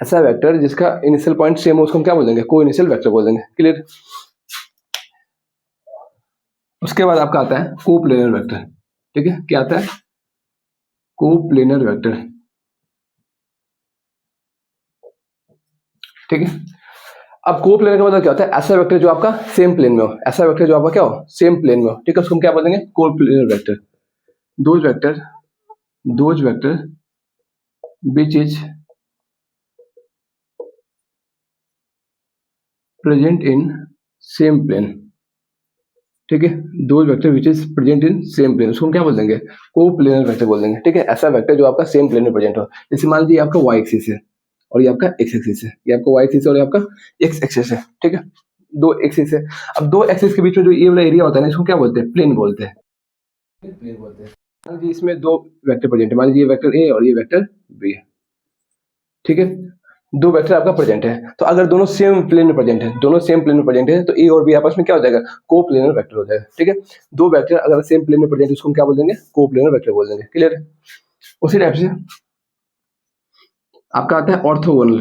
[SPEAKER 1] ऐसा वेक्टर जिसका इनिशियल पॉइंट सेम हो उसको हम क्या बोल देंगे, को इनिशियल वेक्टर बोल देंगे। क्लियर। उसके बाद आपका आता है कोप्लेनर वेक्टर। ठीक है, क्या आता है, कोप्लेनर वेक्टर। ठीक है। अब को प्लेन का मतलब क्या होता है, ऐसा वेक्टर जो आपका सेम प्लेन में हो, ऐसा वेक्टर जो आपका क्या हो, सेम प्लेन में हो। ठीक है, उसको हम क्या बोलेंगे, को planar vector. Those vector which is present in same plane. ठीक है, those vector which is present in same plane, उसको हम क्या बोल देंगे, को प्लेनर वेक्टर बोल देंगे। ठीक है, ऐसा वेक्टर जो आपका सेम प्लेन में प्रेजेंट हो। जैसे मान लीजिए आपका वाई एक्सिस है और ये आपका एक्स एक्सिस है, ये आपका वाई एक्सिस है और ये आपका एक्स एक्सिस है। ठीक है, दो एक्सिस है। अब दो एक्सिस के बीच में जो ये वाला एरिया होता है ना, इसको क्या बोलते हैं, प्लेन बोलते हैं। प्लेन बोलते हैं। मान लीजिए इसमें दो वेक्टर प्रेजेंट है, मान लीजिए ये वेक्टर ए और ये वेक्टर बी है। ठीक है, दो वेक्टर आपका प्रेजेंट है, तो अगर दोनों सेम प्लेन में प्रेजेंट है, दोनों सेम प्लेन में प्रेजेंट है, तो ए और बी आपस में क्या हो जाएगा, को प्लेनर वेक्टर हो जाएगा। ठीक है, दो वेक्टर अगर सेम प्लेन में प्रेजेंट है उसको हम क्या बोल देंगे, को प्लेनर वेक्टर बोल देंगे। क्लियर है। उसी टाइप से आपका आता है ऑर्थोगोनल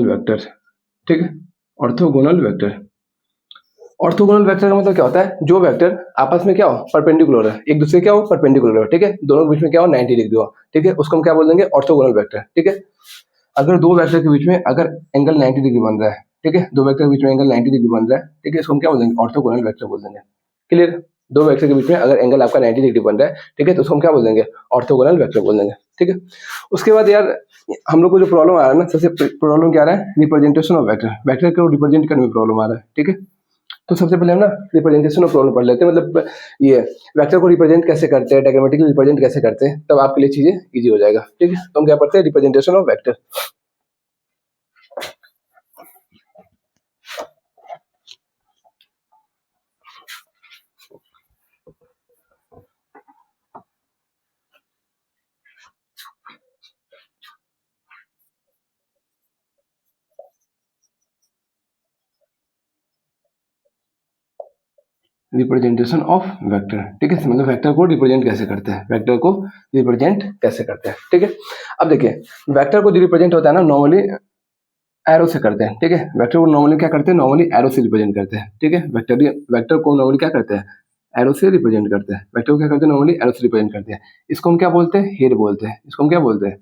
[SPEAKER 1] वेक्टर। ठीक है, ऑर्थोगोनल वेक्टर। ऑर्थोगोनल वेक्टर का मतलब क्या होता है, जो वेक्टर आपस में क्या हो, परपेंडिकुलर है, एक दूसरे क्या हो, परपेंडिकुलर हो। ठीक है, दोनों के बीच में क्या हो, 90 डिग्री हो। ठीक है, उसको हम क्या बोल देंगे, ऑर्थोगोनल वेक्टर। ठीक है, अगर दो वेक्टर के बीच में अगर एंगल 90 डिग्री बन रहा है, ठीक है, दो वेक्टर के बीच में एंगल 90 डिग्री बन रहा है, ठीक है, इसको हम क्या बोल देंगे, ऑर्थोगोनल वेक्टर बोल देंगे। क्लियर। दो वेक्टर के बीच में अगर एंगल आपका 90 डिग्री बन रहा है, ठीक है, तो उसको हम क्या बोल देंगे, ऑर्थोगोनल वेक्टर बोल देंगे। ठीक है। उसके बाद यार हम लोग को जो प्रॉब्लम आ रहा है ना, सबसे प्रॉब्लम क्या आ रहा है, रिप्रेजेंटेशन ऑफ वेक्टर, वेक्टर को रिप्रेजेंट करने में प्रॉब्लम आ रहा है। ठीक है, तो सबसे पहले हम ना रिप्रेजेंटेशन ऑफ प्रॉब्लम पढ़ लेते हैं, मतलब ये वेक्टर को रिप्रेजेंट कैसे करते हैं, डायग्रामेटिकली रिप्रेजेंट कैसे करते हैं, तब आपके लिए चीजें इजी हो जाएगा। ठीक है, तो हम क्या पढ़ते हैं, representation of vector. Representation of vector. ठीक है, मतलब वेक्टर को रिप्रेजेंट कैसे करते हैं, वेक्टर को रिप्रेजेंट कैसे करते हैं। ठीक है, अब देखिए वेक्टर को जो रिप्रेजेंट होता है ना, नॉर्मली एरो से करते हैं। ठीक है, वेक्टर को नॉर्मली क्या करते हैं, नॉर्मली एरो से रिप्रेजेंट करते हैं। ठीक है, वेक्टर को नॉर्मली क्या करते हैं, एरो से रिप्रेजेंट करते हैं। वेक्टर को क्या करते हैं, नॉर्मली एरो से रिप्रेजेंट करते हैं। इसको हम क्या बोलते हैं, हेड बोलते हैं। इसको हम क्या बोलते हैं,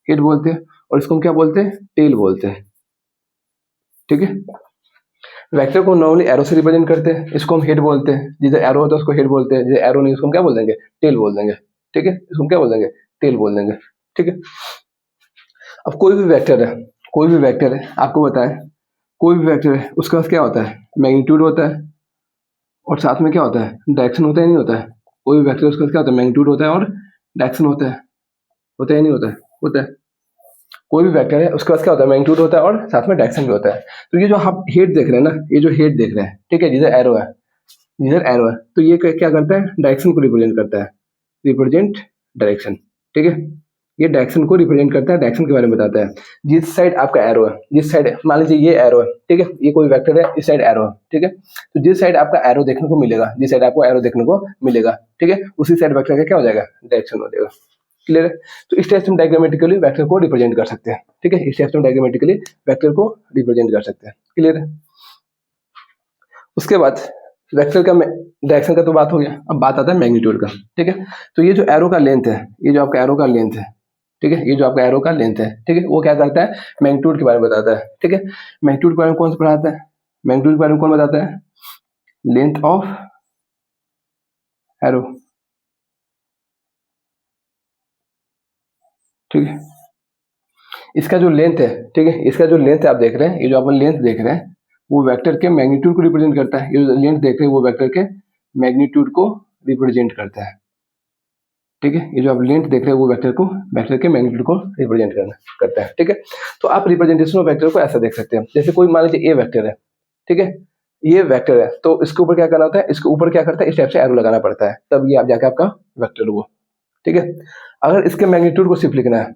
[SPEAKER 1] हेड बोलते हैं। और इसको हम क्या बोलते हैं, टेल बोलते हैं। ठीक है, वेक्टर को नॉर्मली एरो से रिप्रेजेंट करते हैं, इसको हम हेड बोलते हैं। जिसे एरो होता है उसको हेड बोलते हैं, जिसे एरो नहीं उसको हम क्या बोल देंगे, टेल बोल देंगे। ठीक है, इसको हम क्या बोल देंगे, टेल बोल देंगे। ठीक है, अब कोई भी वेक्टर है, कोई भी वेक्टर है, आपको बताएं, कोई भी वेक्टर है उसका पास क्या होता है, मैग्नीट्यूड होता है। और साथ में क्या होता है, डायरेक्शन होता है नहीं होता है, कोई भी वेक्टर उसका क्या होता है, मैग्नीट्यूड होता है और डायरेक्शन होता है नहीं होता है। कोई भी वेक्टर है उसके पास क्या होता है, मैग्नीट्यूड होता है और साथ में डायरेक्शन भी होता है। तो ये जो आप हेड देख रहे हैं ना, ये जो हेड देख रहे हैं, ठीक है, जिधर एरो है, तो ये क्या करता है, डायरेक्शन को रिप्रेजेंट करता है, रिप्रेजेंट डायरेक्शन, ठीक है। ये डायरेक्शन को रिप्रेजेंट करता है, डायरेक्शन के बारे में बताता है। जिस साइड आपका एरो है, जिस साइड मान लीजिए ये एरो है, ठीक है, ये कोई वेक्टर है, इस साइड एरो है, ठीक है, तो जिस साइड आपका एरो देखने को मिलेगा, जिस साइड आपको एरो देखने को मिलेगा, ठीक है, उसी साइड वेक्टर का क्या हो जाएगा, डायरेक्शन हो जाएगा। क्लियर है। तो इस टाइप से हम डायग्रामेटिकली वेक्टर को रिप्रेजेंट कर सकते हैं, ठीक है, इस टाइप से हम डायग्रामेटिकली वेक्टर को रिप्रेजेंट कर सकते हैं। क्लियर है। उसके बाद वेक्टर का डायरेक्शन का तो बात हो गया, अब बात आता है मैग्नीट्यूड का, ठीक है। तो ये जो एरो का लेंथ है, ये जो आपका एरो का लेंथ है, ठीक है, ये जो आपका एरो का लेंथ है, ठीक है, वो क्या करता है, मैग्नीट्यूड के बारे में बताता है, ठीक है। मैग्नीट्यूड के बारे में कौन सा पढ़ाता है, मैग्नीट्यूड के बारे में कौन बताता है, लेंथ ऑफ एरो, ठीक है। इसका जो लेंथ है, ठीक है, इसका जो लेंथ आप देख रहे हैं, ये जो आप लेंथ देख रहे हैं, वो वेक्टर के मैग्नीट्यूड को रिप्रेजेंट करता है। ये जो लेंथ देख रहे हैं वो वेक्टर के मैग्नीट्यूड को रिप्रेजेंट करता है, ठीक है। ये जो आप लेंथ देख रहे हैं वो वेक्टर के मैग्नीट्यूड को रिप्रेजेंट करता है, ठीक है। तो आप रिप्रेजेंटेशन ऑफ वेक्टर को ऐसा देख सकते हैं, जैसे कोई मान लीजिए ए वेक्टर है, ठीक है, ये वेक्टर है, तो इसके ऊपर क्या करना होता है, इसके ऊपर क्या करता है, इस टाइप से एरो लगाना पड़ता है, तब ये आप जाके आपका वेक्टर हुआ, ठीक है। अगर इसके मैग्नीट्यूड को सिर्फ लिखना है,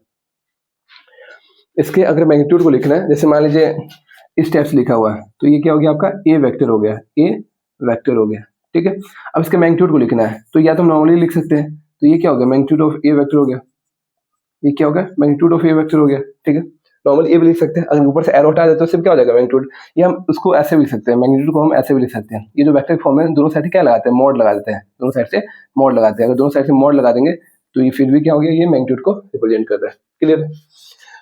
[SPEAKER 1] इसके अगर मैग्नीट्यूड को लिखना है, जैसे मान लीजिए इस टाइप से लिखा हुआ है, तो ये क्या हो गया आपका ए वेक्टर हो गया, ए वेक्टर हो गया, ठीक है। अब इसके मैग्नीट्यूड को लिखना है, तो या तो नॉर्मली लिख सकते हैं, तो ये क्या हो गया, मैग्नीट्यूड ऑफ ए वेक्टर हो गया, ये क्या हो गया, मैग्नीट्यूड ऑफ ए वेक्टर हो गया, ठीक है। नॉर्मल ए भी लिख सकते हैं, अगर ऊपर से एरो हटा देते तो सिर्फ क्या हो जाएगा, मैग्नीट्यूड। ये हम उसको ऐसे भी लिख सकते हैं, मैग्नीट्यूड को हम ऐसे भी लिख सकते हैं। ये जो वेक्टर फॉर्म है, दोनों साइड से क्या लगाते हैं, मॉड लगा देते हैं, दोनों साइड से मॉड लगाते हैं। अगर दोनों साइड से मॉड लगा देंगे तो ये फिर भी क्या हो गया, ये मैग्नीट्यूड को रिप्रेजेंट कर रहा है। क्लियर।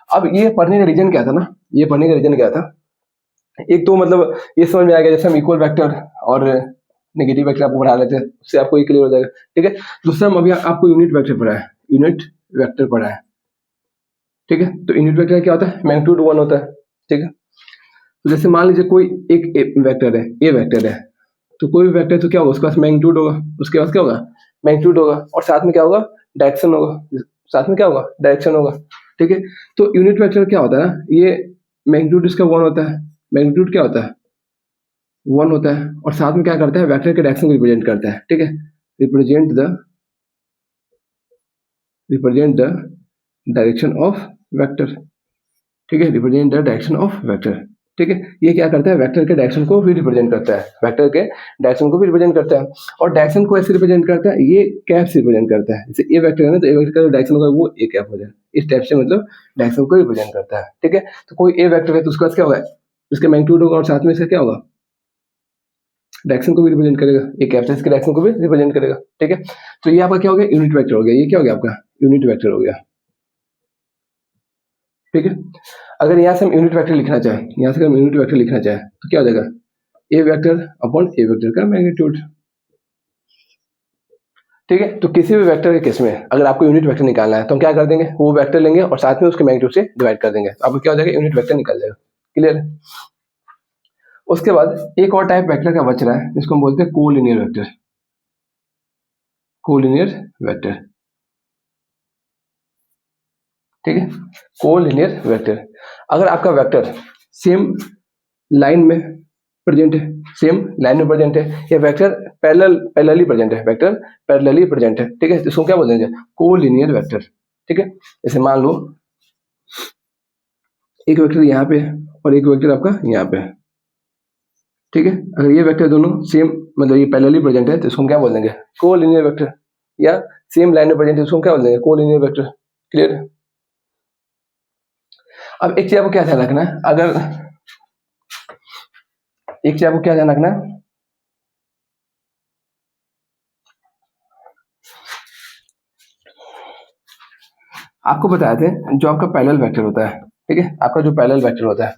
[SPEAKER 1] अब ये पढ़ने का रीजन क्या था ना, ये पढ़ने का रीजन क्या था, एक तो मतलब ये समझ में आ गया, जैसे हम इक्वल वेक्टर और नेगेटिव वेक्टर आपको पढ़ा लेते हैं, उससे आपको ये क्लियर हो जाएगा, ठीक है। दूसरा हम अभी आपको यूनिट वेक्टर पढ़ा है, यूनिट वेक्टर पढ़ा है, ठीक है। तो यूनिट वेक्टर क्या होता है, मैग्नीट्यूड 1 होता है, ठीक है। तो जैसे मान लीजिए कोई एक वेक्टर है, ए वेक्टर है, तो कोई भी वेक्टर तो क्या होगा, उसके पास मैग्नीट्यूड होगा, उसके पास क्या होगा, मैग्नीट्यूड होगा, और साथ में क्या होगा, डायरेक्शन होगा, साथ में क्या होगा, डायरेक्शन होगा, ठीक है। तो यूनिट वेक्टर क्या होता है ना, ये मैग्नीट्यूड इसका 1 होता है, मैग्नीट्यूड क्या होता है, 1 होता है, और साथ में क्या करता है, वेक्टर के डायरेक्शन को रिप्रेजेंट करता है, ठीक है। Represent the direction of vector, ठीक है, represent the direction of vector, ठीक है। ये क्या करता है, वेक्टर के डायरेक्शन को भी रिप्रेजेंट करता है, वेक्टर के डायरेक्शन को भी रिप्रेजेंट करता है। और डायरेक्शन को ऐसे रिप्रेजेंट करता है, ये कैप से रिप्रेजेंट करता है, जैसे ए वेक्टर है ना, तो ए वेक्टर का डायरेक्शन होगा वो ए कैप हो जाए, इस टाइप से मतलब डायरेक्शन को रिप्रेजेंट करता है, ठीक है। तो कोई ए वेक्टर है तो उसके पास क्या होगा, उसका मैग्नीट्यूड होगा, और साथ में इसका क्या होगा, डायरेक्शन को भी रिप्रेजेंट करेगा, एक कैप से इसके डायरेक्शन को भी रिप्रेजेंट करेगा, ठीक है। तो ये आपका क्या हो गया, यूनिट वेक्टर हो गया, ये क्या हो गया आपका यूनिट वेक्टर हो गया, ठीक है। अगर यहाँ से हम यूनिट वेक्टर लिखना चाहें, यहाँ से हम यूनिट वेक्टर लिखना चाहें तो क्या हो जाएगा, ए वेक्टर अपॉन ए वेक्टर का मैग्नीट्यूड, ठीक है। तो किसी भी वेक्टर के केस में अगर आपको यूनिट वेक्टर निकालना है तो हम क्या कर देंगे, वो वेक्टर लेंगे और साथ में उसके मैग्नीट्यूड से डिवाइड कर देंगे, आपको क्या हो जाएगा, यूनिट वेक्टर निकल जाएगा। क्लियर। उसके बाद एक और टाइप वेक्टर का बच रहा है, जिसको हम बोलते हैं कोलिनियर वेक्टर, कोलिनियर वेक्टर, ठीक है। कोलिनियर वेक्टर, अगर आपका वेक्टर सेम लाइन में प्रेजेंट है, सेम लाइन में प्रेजेंट है, या वेक्टर पैरेलली प्रेजेंट है, वेक्टर पैरेलली प्रेजेंट है, ठीक है, इसको क्या बोलेंगे, कोलिनियर वेक्टर, ठीक है। जैसे मान लो एक वेक्टर यहाँ पे और एक वेक्टर आपका यहाँ पे, ठीक है। अगर ये वेक्टर दोनों सेम मतलब ये पैरेलली प्रेजेंट है तो इसको हम क्या बोल देंगे, कोलिनियर वेक्टर, या सेम लाइन में प्रेजेंट है इसको हम क्या बोल देंगे, कोलिनियर वेक्टर। क्लियर। अब एक चीज आपको क्या ध्यान रखना है, अगर एक चीज आपको क्या ध्यान रखना है, आपको बताए थे जो आपका पैरेलल वेक्टर होता है, ठीक है, आपका जो पैरेलल वेक्टर होता है,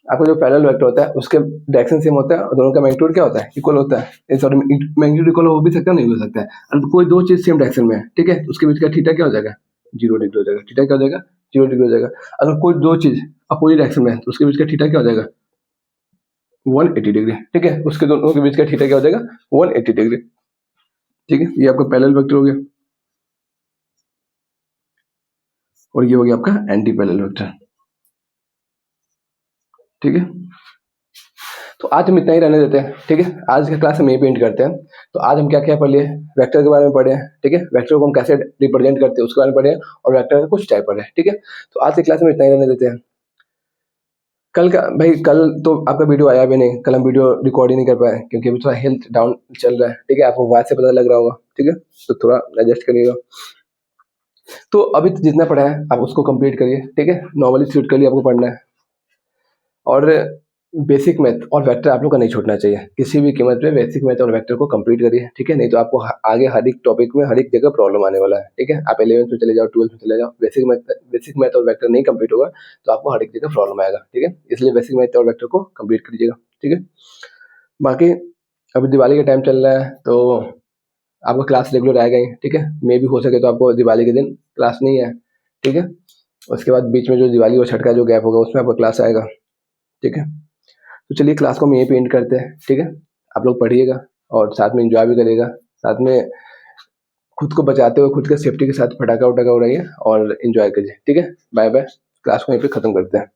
[SPEAKER 1] आपका जो पैरेलल वेक्टर होता है उसके डायरेक्शन सेम होता है और दोनों का मैग्नीट्यूड क्या होता है, इक्वल होता है। सॉरी, मैग्नीट्यूड इक्वल हो भी सकता है, नहीं हो सकता है। अगर कोई दो चीज सेम डायरेक्शन में है, ठीक है, तो उसके बीच का थीटा क्या हो जाएगा, 0 डिग्री हो जाएगा, थीटा क्या हो जाएगा, 0 डिग्री हो जाएगा। अगर कोई दो चीज अपोजिट डायरेक्शन में है तो उसके बीच का थीटा क्या हो जाएगा, 180 डिग्री, ठीक है। उसके दोनों के बीच का थीटा क्या हो जाएगा 180 डिग्री, ठीक है। ये आपका पैरेलल वेक्टर हो गया और ये हो गया आपका एंटी पैरेलल वेक्टर, ठीक है। तो आज हम इतना ही रहने देते हैं, ठीक है। आज का क्लास हम यहीं पे एंड करते हैं। तो आज हम क्या क्या पढ़ लिए, वेक्टर के बारे में पढ़े हैं, ठीक है। वेक्टर को हम कैसे रिप्रेजेंट करते हैं उसके बारे में पढ़े हैं और वेक्टर का कुछ टाइप पढ़े हैं, ठीक है। तो आज की क्लास में इतना ही रहने देते हैं। कल का भाई, कल तो आपका वीडियो आया भी नहीं, कल हम वीडियो रिकॉर्ड ही नहीं कर पाए क्योंकि अभी थोड़ा हेल्थ डाउन चल रहा है, ठीक है। आपको आवाज से पता लग रहा होगा, ठीक है। तो थोड़ा एडजस्ट करिएगा। तो अभी तो जितना पढ़ा है आप उसको कंप्लीट करिए, ठीक है। नॉर्मली सूट के लिए आपको पढ़ना है और बेसिक मैथ और वेक्टर आप लोग का नहीं छूटना चाहिए किसी भी कीमत पे। बेसिक मैथ और वेक्टर को कंप्लीट करिए, ठीक है। नहीं तो आपको आगे हर एक टॉपिक में हर एक जगह प्रॉब्लम आने वाला है, ठीक है। आप 11th में चले जाओ, 12th में चले जाओ, बेसिक मैथ और वेक्टर नहीं कंप्लीट होगा तो आपको हर एक जगह प्रॉब्लम आएगा, ठीक है। इसलिए बेसिक मैथ और वेक्टर को कंप्लीट करिएगा, ठीक है। बाकी अभी दिवाली का टाइम चल रहा है तो आपका क्लास रेगुलर आएगा ही, ठीक है। मे भी हो सके तो आपको दिवाली के दिन क्लास नहीं है, ठीक है। उसके बाद बीच में जो दिवाली और छठ का जो गैप होगा उसमें आपका क्लास आएगा, ठीक है। तो चलिए क्लास को हम यहीं पे एंड करते हैं, ठीक है। आप लोग पढ़िएगा और साथ में एंजॉय भी करिएगा, साथ में खुद को बचाते हुए खुद के सेफ्टी के साथ पटाखा उटाखा उड़ाइए और एंजॉय करिए, ठीक है। Bye bye. क्लास को यहीं पे ख़त्म करते हैं।